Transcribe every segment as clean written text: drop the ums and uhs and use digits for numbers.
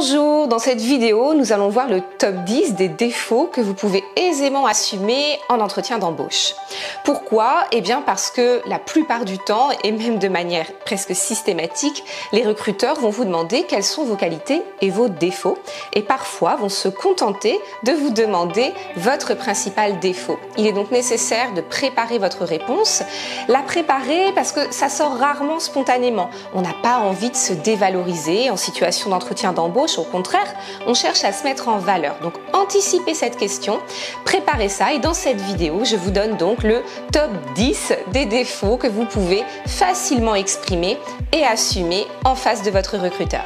Bonjour, dans cette vidéo, nous allons voir le top 10 des défauts que vous pouvez aisément assumer en entretien d'embauche. Pourquoi? Eh bien parce que la plupart du temps, et même de manière presque systématique, les recruteurs vont vous demander quelles sont vos qualités et vos défauts, et parfois vont se contenter de vous demander votre principal défaut. Il est donc nécessaire de préparer votre réponse, la préparer parce que ça sort rarement spontanément. On n'a pas envie de se dévaloriser en situation d'entretien d'embauche. Au contraire, on cherche à se mettre en valeur. Donc, anticipez cette question, préparez ça et dans cette vidéo, je vous donne donc le top 10 des défauts que vous pouvez facilement exprimer et assumer en face de votre recruteur.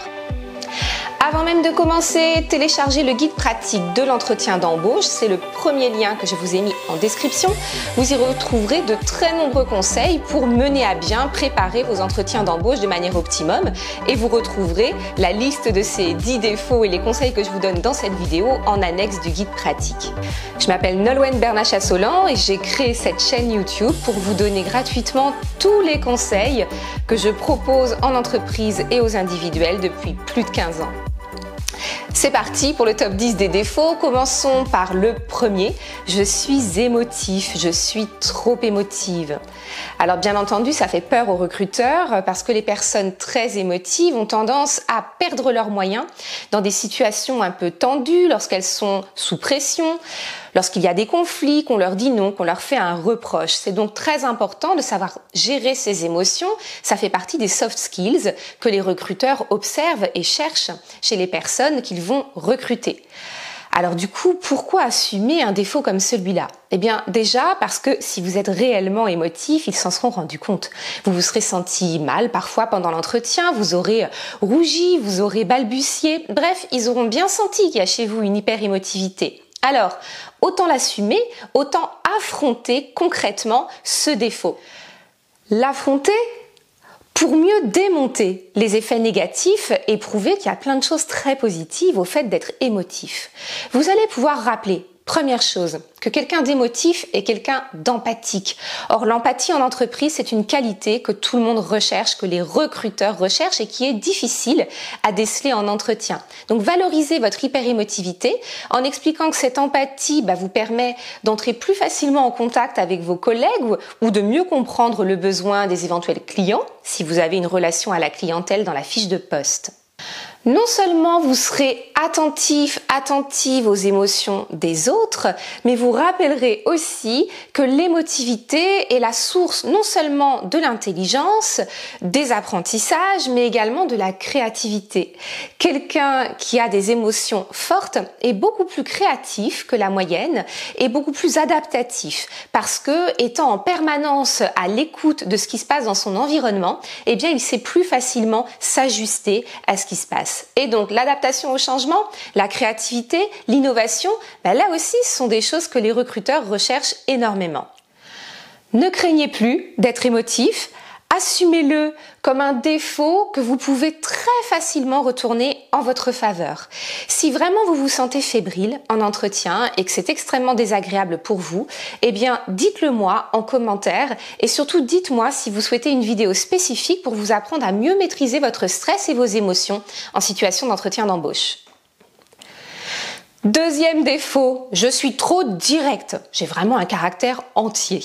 Avant même de commencer, téléchargez le guide pratique de l'entretien d'embauche. C'est le premier lien que je vous ai mis en description. Vous y retrouverez de très nombreux conseils pour mener à bien préparer vos entretiens d'embauche de manière optimum. Et vous retrouverez la liste de ces 10 défauts et les conseils que je vous donne dans cette vidéo en annexe du guide pratique. Je m'appelle Nolwenn Bernat-Chassolan et j'ai créé cette chaîne YouTube pour vous donner gratuitement tous les conseils que je propose en entreprise et aux individuels depuis plus de 15 ans. C'est parti pour le top 10 des défauts. Commençons par le premier. Je suis émotif, je suis trop émotive. Alors bien entendu, ça fait peur aux recruteurs parce que les personnes très émotives ont tendance à perdre leurs moyens dans des situations un peu tendues, lorsqu'elles sont sous pression, lorsqu'il y a des conflits, qu'on leur dit non, qu'on leur fait un reproche. C'est donc très important de savoir gérer ses émotions. Ça fait partie des soft skills que les recruteurs observent et cherchent chez les personnes qu'ils vont recruter. Alors du coup, pourquoi assumer un défaut comme celui-là? Eh bien déjà parce que si vous êtes réellement émotif, ils s'en seront rendus compte. Vous vous serez senti mal parfois pendant l'entretien, vous aurez rougi, vous aurez balbutié. Bref, ils auront bien senti qu'il y a chez vous une hyper-émotivité. Alors, autant l'assumer, autant affronter concrètement ce défaut. L'affronter pour mieux démonter les effets négatifs et prouver qu'il y a plein de choses très positives au fait d'être émotif. Vous allez pouvoir rappeler, première chose, que quelqu'un d'émotif est quelqu'un d'empathique. Or, l'empathie en entreprise, c'est une qualité que tout le monde recherche, que les recruteurs recherchent et qui est difficile à déceler en entretien. Donc, valorisez votre hyper-émotivité en expliquant que cette empathie vous permet d'entrer plus facilement en contact avec vos collègues ou de mieux comprendre le besoin des éventuels clients si vous avez une relation à la clientèle dans la fiche de poste. Non seulement vous serez attentive aux émotions des autres, mais vous rappellerez aussi que l'émotivité est la source non seulement de l'intelligence, des apprentissages, mais également de la créativité. Quelqu'un qui a des émotions fortes est beaucoup plus créatif que la moyenne et beaucoup plus adaptatif parce que, étant en permanence à l'écoute de ce qui se passe dans son environnement, eh bien, il sait plus facilement s'ajuster à ce qui se passe. Et donc, l'adaptation au changement, la créativité, l'innovation, là aussi, ce sont des choses que les recruteurs recherchent énormément. Ne craignez plus d'être émotif, assumez-le comme un défaut que vous pouvez très facilement retourner en votre faveur. Si vraiment vous vous sentez fébrile en entretien et que c'est extrêmement désagréable pour vous, eh bien dites-le moi en commentaire et surtout dites-moi si vous souhaitez une vidéo spécifique pour vous apprendre à mieux maîtriser votre stress et vos émotions en situation d'entretien d'embauche. Deuxième défaut, je suis trop directe. J'ai vraiment un caractère entier.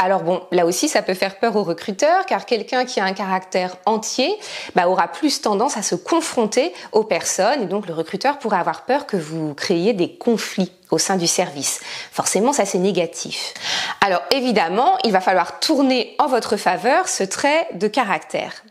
Alors bon, là aussi, ça peut faire peur aux recruteurs car quelqu'un qui a un caractère entier aura plus tendance à se confronter aux personnes et donc le recruteur pourrait avoir peur que vous créiez des conflits au sein du service. Forcément, ça c'est négatif. Alors évidemment, il va falloir tourner en votre faveur ce trait de caractère.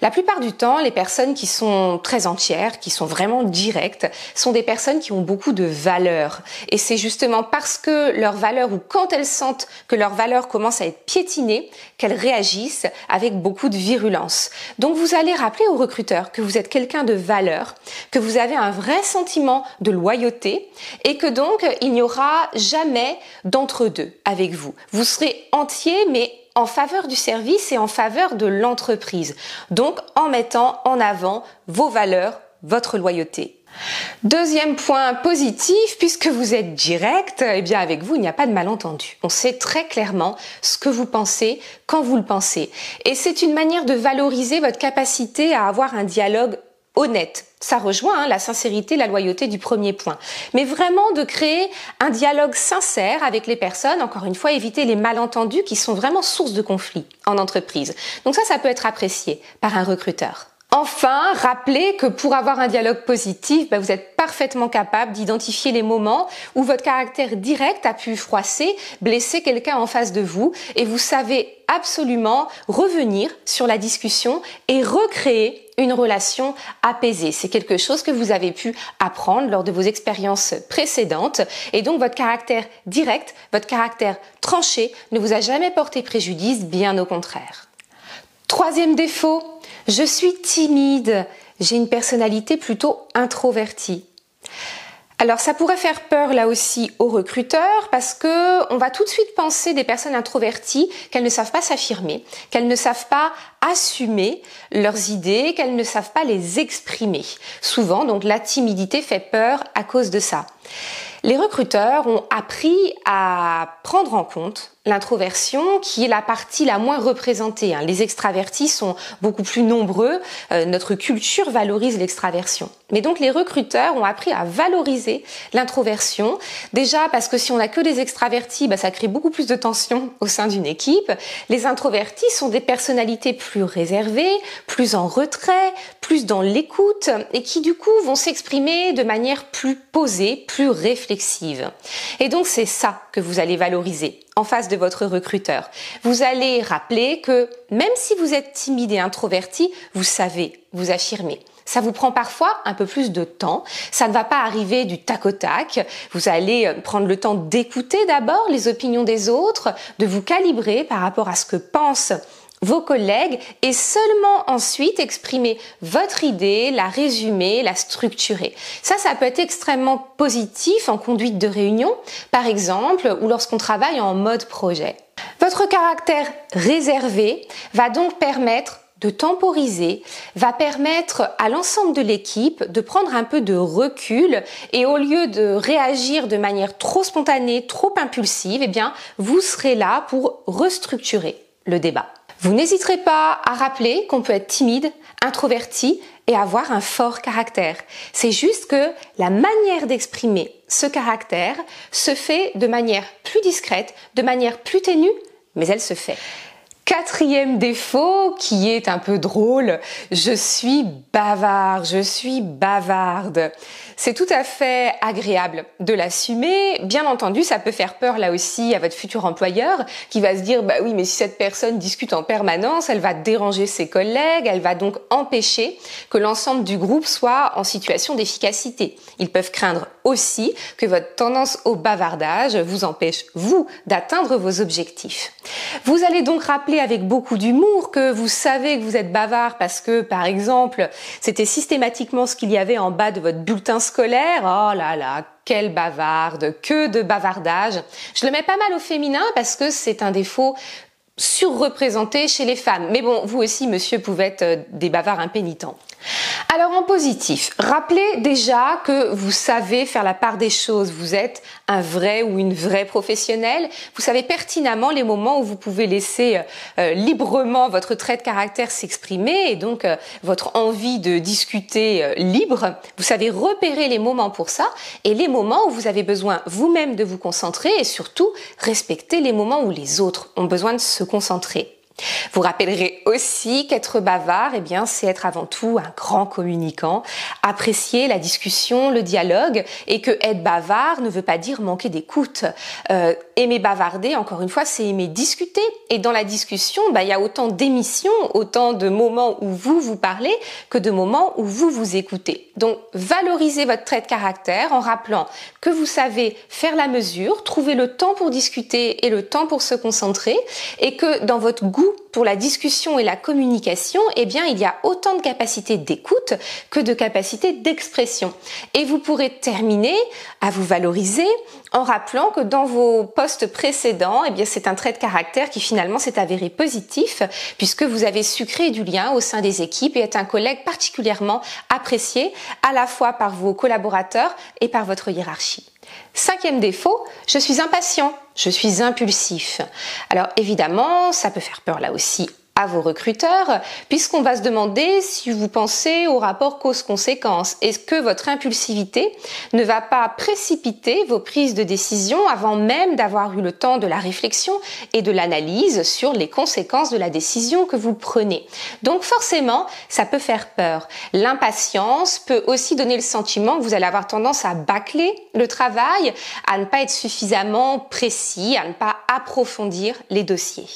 La plupart du temps, les personnes qui sont très entières, qui sont vraiment directes, sont des personnes qui ont beaucoup de valeurs. Et c'est justement parce que leurs valeurs ou quand elles sentent que leurs valeurs commencent à être piétinées, qu'elles réagissent avec beaucoup de virulence. Donc vous allez rappeler aux recruteurs que vous êtes quelqu'un de valeur, que vous avez un vrai sentiment de loyauté et que donc il n'y aura jamais d'entre-deux avec vous. Vous serez entier mais en faveur du service et en faveur de l'entreprise. Donc, en mettant en avant vos valeurs, votre loyauté. Deuxième point positif, puisque vous êtes direct, eh bien avec vous, il n'y a pas de malentendu. On sait très clairement ce que vous pensez quand vous le pensez. Et c'est une manière de valoriser votre capacité à avoir un dialogue honnête. Ça rejoint la sincérité, la loyauté du premier point. Mais vraiment de créer un dialogue sincère avec les personnes, encore une fois, éviter les malentendus qui sont vraiment source de conflits en entreprise. Donc ça peut être apprécié par un recruteur. Enfin, rappelez que pour avoir un dialogue positif, vous êtes parfaitement capable d'identifier les moments où votre caractère direct a pu froisser, blesser quelqu'un en face de vous et vous savez absolument revenir sur la discussion et recréer une relation apaisée. C'est quelque chose que vous avez pu apprendre lors de vos expériences précédentes et donc votre caractère direct, votre caractère tranché ne vous a jamais porté préjudice, bien au contraire. Troisième défaut, je suis timide, j'ai une personnalité plutôt introvertie. Alors ça pourrait faire peur là aussi aux recruteurs parce que on va tout de suite penser des personnes introverties qu'elles ne savent pas s'affirmer, qu'elles ne savent pas assumer leurs idées, qu'elles ne savent pas les exprimer. Souvent, donc la timidité fait peur à cause de ça. Les recruteurs ont appris à prendre en compte l'introversion qui est la partie la moins représentée. Les extravertis sont beaucoup plus nombreux. Notre culture valorise l'extraversion. Mais donc les recruteurs ont appris à valoriser l'introversion. Déjà parce que si on n'a que des extravertis, ça crée beaucoup plus de tension au sein d'une équipe. Les introvertis sont des personnalités plus réservées, plus en retrait, plus dans l'écoute et qui du coup vont s'exprimer de manière plus posée, plus réflexive. Et donc c'est ça que vous allez valoriser en face de votre recruteur. Vous allez rappeler que même si vous êtes timide et introverti, vous savez vous affirmer. Ça vous prend parfois un peu plus de temps. Ça ne va pas arriver du tac au tac. Vous allez prendre le temps d'écouter d'abord les opinions des autres, de vous calibrer par rapport à ce que pensent vos collègues et seulement ensuite exprimer votre idée, la résumer, la structurer. Ça peut être extrêmement positif en conduite de réunion, par exemple, ou lorsqu'on travaille en mode projet. Votre caractère réservé va donc permettre de temporiser, va permettre à l'ensemble de l'équipe de prendre un peu de recul et au lieu de réagir de manière trop spontanée, trop impulsive, vous serez là pour restructurer le débat. Vous n'hésiterez pas à rappeler qu'on peut être timide, introverti et avoir un fort caractère. C'est juste que la manière d'exprimer ce caractère se fait de manière plus discrète, de manière plus ténue, mais elle se fait. Quatrième défaut qui est un peu drôle, je suis bavard, je suis bavarde. C'est tout à fait agréable de l'assumer. Bien entendu, ça peut faire peur là aussi à votre futur employeur qui va se dire oui, mais si cette personne discute en permanence, elle va déranger ses collègues, elle va donc empêcher que l'ensemble du groupe soit en situation d'efficacité. Ils peuvent craindre aussi que votre tendance au bavardage vous empêche, vous, d'atteindre vos objectifs. Vous allez donc rappeler avec beaucoup d'humour que vous savez que vous êtes bavard parce que, par exemple, c'était systématiquement ce qu'il y avait en bas de votre bulletin scolaire. Oh là là, quelle bavarde, que de bavardage. Je le mets pas mal au féminin parce que c'est un défaut surreprésenté chez les femmes. Mais bon, vous aussi, monsieur, pouvez être des bavards impénitents. Alors en positif, rappelez déjà que vous savez faire la part des choses. Vous êtes un vrai ou une vraie professionnelle. Vous savez pertinemment les moments où vous pouvez laisser librement votre trait de caractère s'exprimer et donc votre envie de discuter libre. Vous savez repérer les moments pour ça et les moments où vous avez besoin vous-même de vous concentrer et surtout respecter les moments où les autres ont besoin de se concentrer. Vous rappellerez aussi qu'être bavard, c'est être avant tout un grand communicant, apprécier la discussion, le dialogue, et que être bavard ne veut pas dire manquer d'écoute. Aimer bavarder, encore une fois, c'est aimer discuter. Et dans la discussion, il y a autant d'émissions, autant de moments où vous parlez que de moments où vous écoutez. Donc, valorisez votre trait de caractère en rappelant que vous savez faire la mesure, trouver le temps pour discuter et le temps pour se concentrer, et que dans votre goût pour la discussion et la communication, il y a autant de capacité d'écoute que de capacité d'expression. Et vous pourrez terminer à vous valoriser en rappelant que dans vos postes précédents, c'est un trait de caractère qui finalement s'est avéré positif puisque vous avez su créer du lien au sein des équipes et êtes un collègue particulièrement apprécié à la fois par vos collaborateurs et par votre hiérarchie. Cinquième défaut, je suis impatient, je suis impulsif. Alors évidemment, ça peut faire peur là aussi à vos recruteurs, puisqu'on va se demander si vous pensez au rapport cause-conséquence. Est-ce que votre impulsivité ne va pas précipiter vos prises de décision avant même d'avoir eu le temps de la réflexion et de l'analyse sur les conséquences de la décision que vous prenez? Donc forcément, ça peut faire peur. L'impatience peut aussi donner le sentiment que vous allez avoir tendance à bâcler le travail, à ne pas être suffisamment précis, à ne pas approfondir les dossiers.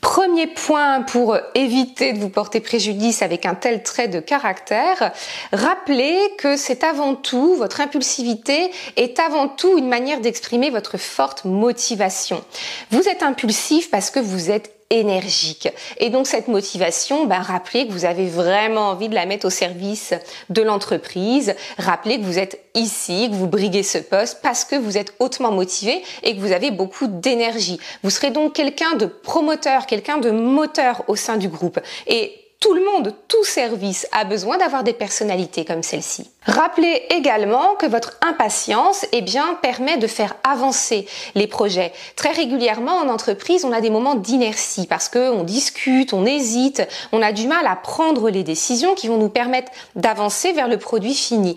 Premier point pour éviter de vous porter préjudice avec un tel trait de caractère, rappelez que c'est avant tout, votre impulsivité est avant tout une manière d'exprimer votre forte motivation. Vous êtes impulsif parce que vous êtes énergique. Et donc cette motivation, rappelez que vous avez vraiment envie de la mettre au service de l'entreprise. Rappelez que vous êtes ici, que vous briguez ce poste parce que vous êtes hautement motivé et que vous avez beaucoup d'énergie. Vous serez donc quelqu'un de promoteur, quelqu'un de moteur au sein du groupe. Et tout le monde, tout service a besoin d'avoir des personnalités comme celle-ci. Rappelez également que votre impatience permet de faire avancer les projets. Très régulièrement en entreprise, on a des moments d'inertie parce qu'on discute, on hésite, on a du mal à prendre les décisions qui vont nous permettre d'avancer vers le produit fini.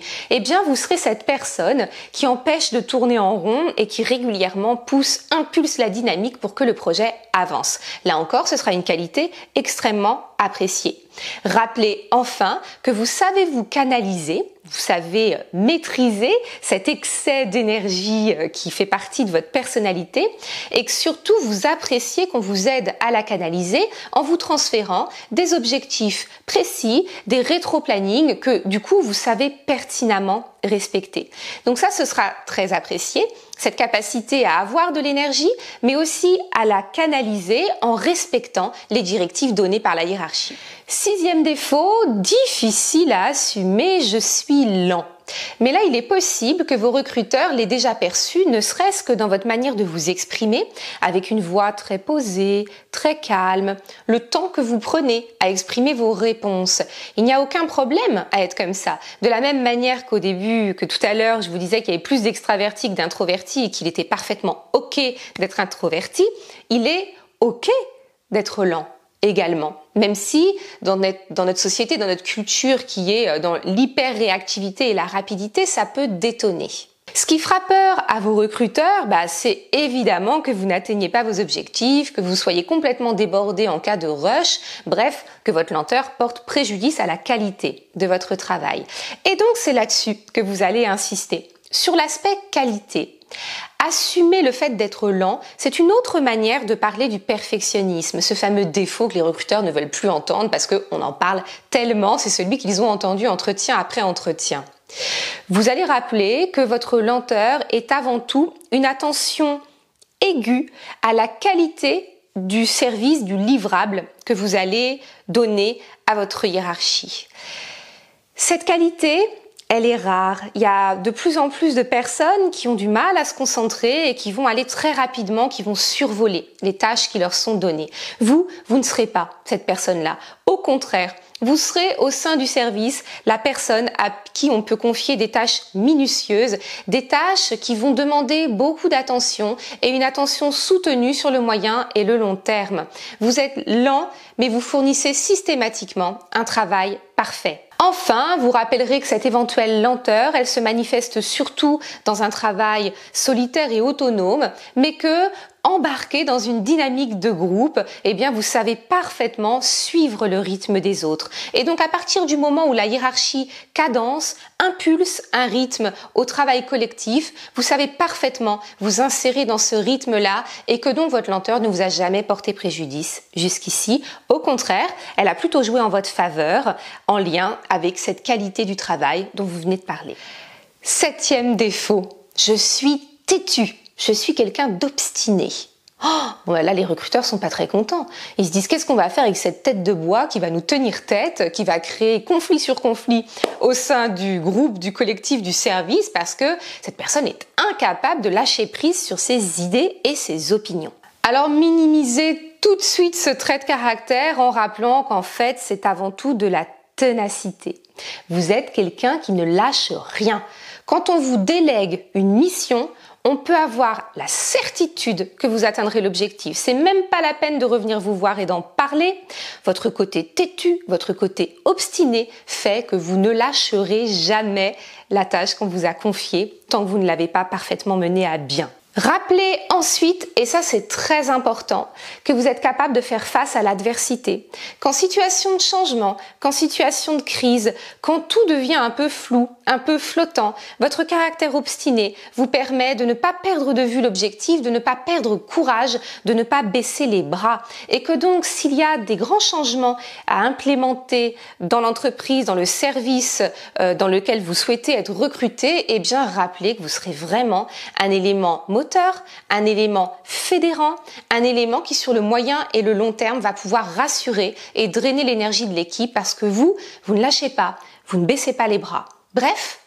Vous serez cette personne qui empêche de tourner en rond et qui régulièrement impulse la dynamique pour que le projet avance. Là encore, ce sera une qualité extrêmement appréciée. Rappelez enfin que vous savez vous canaliser, vous savez maîtriser cet excès d'énergie qui fait partie de votre personnalité et que surtout vous appréciez qu'on vous aide à la canaliser en vous transférant des objectifs précis, des rétro-plannings que du coup vous savez pertinemment respecter. Donc ça, ce sera très apprécié, cette capacité à avoir de l'énergie, mais aussi à la canaliser en respectant les directives données par la hiérarchie. 6e défaut, difficile à assumer, je suis lent. Mais là, il est possible que vos recruteurs l'aient déjà perçu, ne serait-ce que dans votre manière de vous exprimer, avec une voix très posée, très calme, le temps que vous prenez à exprimer vos réponses. Il n'y a aucun problème à être comme ça. De la même manière qu'au début, que tout à l'heure, je vous disais qu'il y avait plus d'extravertis que d'introvertis et qu'il était parfaitement OK d'être introverti, il est OK d'être lent également. Même si dans notre société, dans notre culture qui est dans l'hyper-réactivité et la rapidité, ça peut détonner. Ce qui fera peur à vos recruteurs, c'est évidemment que vous n'atteigniez pas vos objectifs, que vous soyez complètement débordé en cas de rush, bref, que votre lenteur porte préjudice à la qualité de votre travail. Et donc c'est là-dessus que vous allez insister. Sur l'aspect qualité, assumer le fait d'être lent, c'est une autre manière de parler du perfectionnisme, ce fameux défaut que les recruteurs ne veulent plus entendre parce qu'on en parle tellement, c'est celui qu'ils ont entendu entretien après entretien. Vous allez rappeler que votre lenteur est avant tout une attention aiguë à la qualité du service, du livrable que vous allez donner à votre hiérarchie. Cette qualité, elle est rare. Il y a de plus en plus de personnes qui ont du mal à se concentrer et qui vont aller très rapidement, qui vont survoler les tâches qui leur sont données. Vous ne serez pas cette personne-là. Au contraire, vous serez au sein du service la personne à qui on peut confier des tâches minutieuses, des tâches qui vont demander beaucoup d'attention et une attention soutenue sur le moyen et le long terme. Vous êtes lent, mais vous fournissez systématiquement un travail parfait. Enfin, vous rappellerez que cette éventuelle lenteur, elle se manifeste surtout dans un travail solitaire et autonome, mais que embarqué dans une dynamique de groupe, vous savez parfaitement suivre le rythme des autres. Et donc à partir du moment où la hiérarchie cadence, impulse un rythme au travail collectif, vous savez parfaitement vous insérer dans ce rythme-là et que donc votre lenteur ne vous a jamais porté préjudice jusqu'ici. Au contraire, elle a plutôt joué en votre faveur en lien avec cette qualité du travail dont vous venez de parler. 7e défaut, je suis têtu. Je suis quelqu'un d'obstiné. Là, les recruteurs sont pas très contents. Ils se disent qu'est-ce qu'on va faire avec cette tête de bois qui va nous tenir tête, qui va créer conflit sur conflit au sein du groupe, du collectif, du service, parce que cette personne est incapable de lâcher prise sur ses idées et ses opinions. Alors minimisez tout de suite ce trait de caractère en rappelant qu'en fait, c'est avant tout de la ténacité. Vous êtes quelqu'un qui ne lâche rien. Quand on vous délègue une mission, on peut avoir la certitude que vous atteindrez l'objectif. C'est même pas la peine de revenir vous voir et d'en parler. Votre côté têtu, votre côté obstiné fait que vous ne lâcherez jamais la tâche qu'on vous a confiée tant que vous ne l'avez pas parfaitement menée à bien. Rappelez ensuite, et ça c'est très important, que vous êtes capable de faire face à l'adversité. Qu'en situation de changement, qu'en situation de crise, quand tout devient un peu flou, un peu flottant, votre caractère obstiné vous permet de ne pas perdre de vue l'objectif, de ne pas perdre courage, de ne pas baisser les bras. Et que donc s'il y a des grands changements à implémenter dans l'entreprise, dans le service dans lequel vous souhaitez être recruté, eh bien rappelez que vous serez vraiment un élément moteur, un élément fédérant, un élément qui sur le moyen et le long terme va pouvoir rassurer et drainer l'énergie de l'équipe parce que vous ne lâchez pas, vous ne baissez pas les bras. Bref,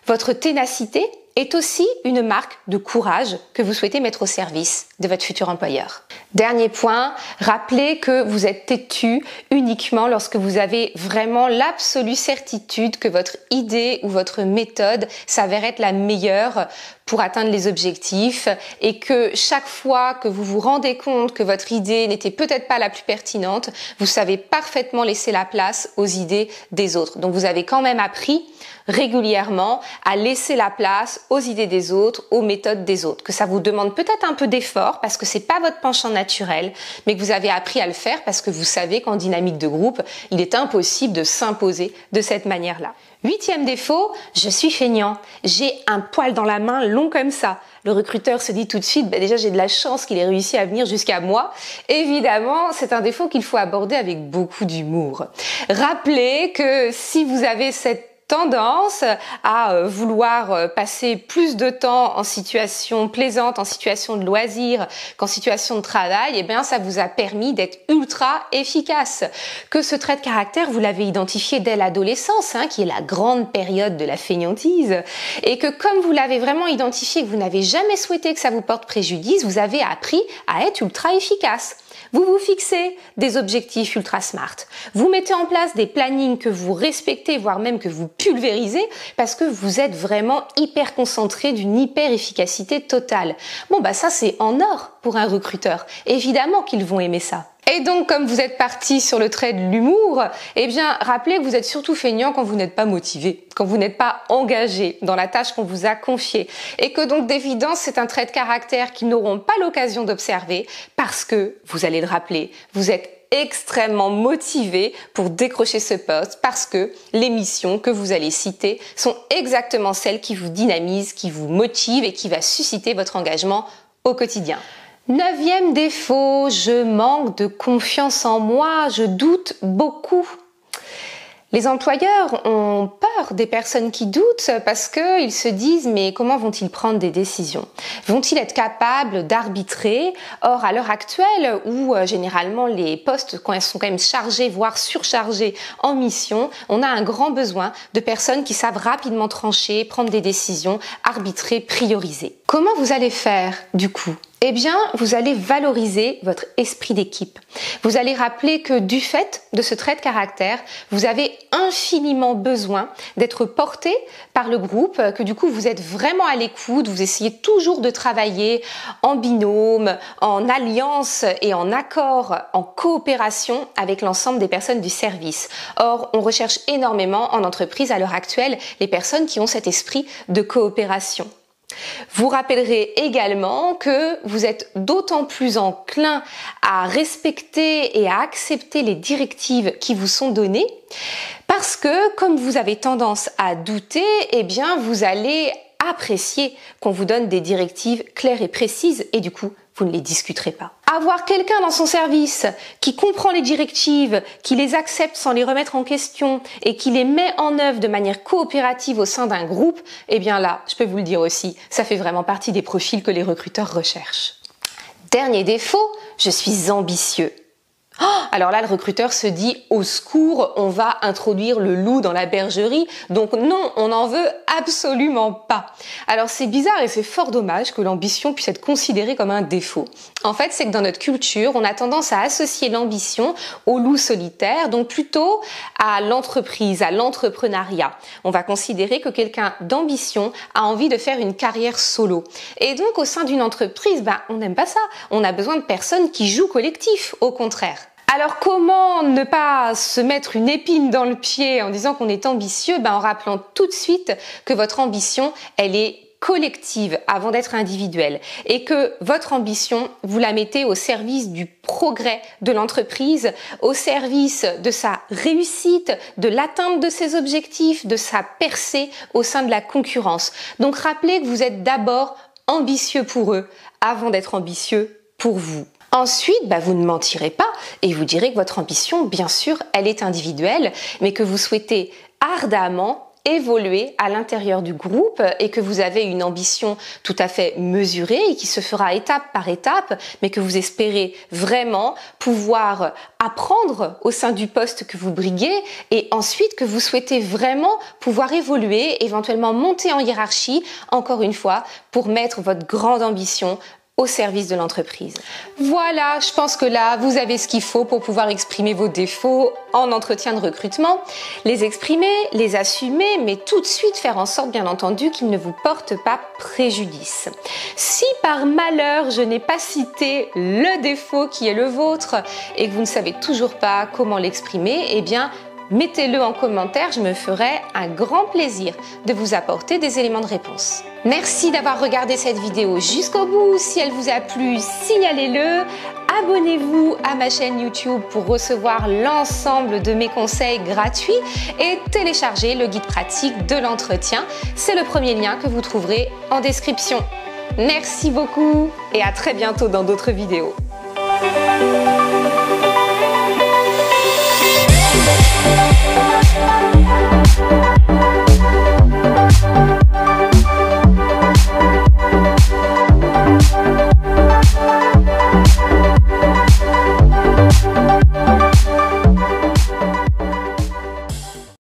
votre ténacité est aussi une marque de courage que vous souhaitez mettre au service de votre futur employeur. Dernier point, rappelez que vous êtes têtu uniquement lorsque vous avez vraiment l'absolue certitude que votre idée ou votre méthode s'avère être la meilleure pour atteindre les objectifs et que chaque fois que vous vous rendez compte que votre idée n'était peut-être pas la plus pertinente, vous savez parfaitement laisser la place aux idées des autres. Donc vous avez quand même appris régulièrement à laisser la place aux idées des autres, aux méthodes des autres. Que ça vous demande peut-être un peu d'effort parce que c'est pas votre penchant naturel, mais que vous avez appris à le faire parce que vous savez qu'en dynamique de groupe, il est impossible de s'imposer de cette manière-là. 8e défaut, je suis feignant. J'ai un poil dans la main long comme ça. Le recruteur se dit tout de suite, déjà j'ai de la chance qu'il ait réussi à venir jusqu'à moi. Évidemment, c'est un défaut qu'il faut aborder avec beaucoup d'humour. Rappelez que si vous avez cette tendance à vouloir passer plus de temps en situation plaisante, en situation de loisir qu'en situation de travail, eh bien ça vous a permis d'être ultra efficace. Que ce trait de caractère, vous l'avez identifié dès l'adolescence, qui est la grande période de la fainéantise, et que comme vous l'avez vraiment identifié, que vous n'avez jamais souhaité que ça vous porte préjudice, vous avez appris à être ultra efficace. Vous vous fixez des objectifs ultra smart. Vous mettez en place des plannings que vous respectez, voire même que vous pulvérisez, parce que vous êtes vraiment hyper concentré d'une hyper efficacité totale. Ça c'est en or pour un recruteur. Évidemment qu'ils vont aimer ça. Et donc, comme vous êtes parti sur le trait de l'humour, eh bien, rappelez que vous êtes surtout feignant quand vous n'êtes pas motivé, quand vous n'êtes pas engagé dans la tâche qu'on vous a confiée. Et que donc, d'évidence, c'est un trait de caractère qu'ils n'auront pas l'occasion d'observer parce que, vous allez le rappeler, vous êtes extrêmement motivé pour décrocher ce poste parce que les missions que vous allez citer sont exactement celles qui vous dynamisent, qui vous motivent et qui va susciter votre engagement au quotidien. 9e défaut, je manque de confiance en moi, je doute beaucoup. Les employeurs ont peur des personnes qui doutent parce qu'ils se disent mais comment vont-ils prendre des décisions? Vont-ils être capables d'arbitrer? Or, à l'heure actuelle où généralement les postes sont quand même chargés, voire surchargés en mission, on a un grand besoin de personnes qui savent rapidement trancher, prendre des décisions, arbitrer, prioriser. Comment vous allez faire du coup? Eh bien, vous allez valoriser votre esprit d'équipe. Vous allez rappeler que du fait de ce trait de caractère, vous avez infiniment besoin d'être porté par le groupe, que du coup vous êtes vraiment à l'écoute, vous essayez toujours de travailler en binôme, en alliance et en accord, en coopération avec l'ensemble des personnes du service. Or, on recherche énormément en entreprise à l'heure actuelle les personnes qui ont cet esprit de coopération. Vous rappellerez également que vous êtes d'autant plus enclin à respecter et à accepter les directives qui vous sont données parce que comme vous avez tendance à douter, eh bien vous allez apprécier qu'on vous donne des directives claires et précises et du coup vous ne les discuterez pas. Avoir quelqu'un dans son service qui comprend les directives, qui les accepte sans les remettre en question et qui les met en œuvre de manière coopérative au sein d'un groupe, eh bien là, je peux vous le dire aussi, ça fait vraiment partie des profils que les recruteurs recherchent. Dernier défaut, je suis ambitieux. Alors là, le recruteur se dit au secours, on va introduire le loup dans la bergerie. Donc non, on n'en veut absolument pas. Alors c'est bizarre et c'est fort dommage que l'ambition puisse être considérée comme un défaut. En fait, c'est que dans notre culture, on a tendance à associer l'ambition au loup solitaire, donc plutôt à l'entreprise, à l'entrepreneuriat. On va considérer que quelqu'un d'ambition a envie de faire une carrière solo. Et donc au sein d'une entreprise, on n'aime pas ça. On a besoin de personnes qui jouent collectif, au contraire. Alors comment ne pas se mettre une épine dans le pied en disant qu'on est ambitieux? En rappelant tout de suite que votre ambition, elle est collective avant d'être individuelle et que votre ambition, vous la mettez au service du progrès de l'entreprise, au service de sa réussite, de l'atteinte de ses objectifs, de sa percée au sein de la concurrence. Donc rappelez que vous êtes d'abord ambitieux pour eux avant d'être ambitieux pour vous. Ensuite, vous ne mentirez pas et vous direz que votre ambition, bien sûr, elle est individuelle, mais que vous souhaitez ardemment évoluer à l'intérieur du groupe et que vous avez une ambition tout à fait mesurée et qui se fera étape par étape, mais que vous espérez vraiment pouvoir apprendre au sein du poste que vous briguez et ensuite que vous souhaitez vraiment pouvoir évoluer, éventuellement monter en hiérarchie, encore une fois, pour mettre votre grande ambition au service de l'entreprise. Voilà, je pense que là, vous avez ce qu'il faut pour pouvoir exprimer vos défauts en entretien de recrutement, les exprimer, les assumer, mais tout de suite faire en sorte, bien entendu, qu'ils ne vous portent pas préjudice. Si par malheur, je n'ai pas cité le défaut qui est le vôtre et que vous ne savez toujours pas comment l'exprimer, eh bien, mettez-le en commentaire, je me ferai un grand plaisir de vous apporter des éléments de réponse. Merci d'avoir regardé cette vidéo jusqu'au bout. Si elle vous a plu, signalez-le. Abonnez-vous à ma chaîne YouTube pour recevoir l'ensemble de mes conseils gratuits et téléchargez le guide pratique de l'entretien. C'est le premier lien que vous trouverez en description. Merci beaucoup et à très bientôt dans d'autres vidéos.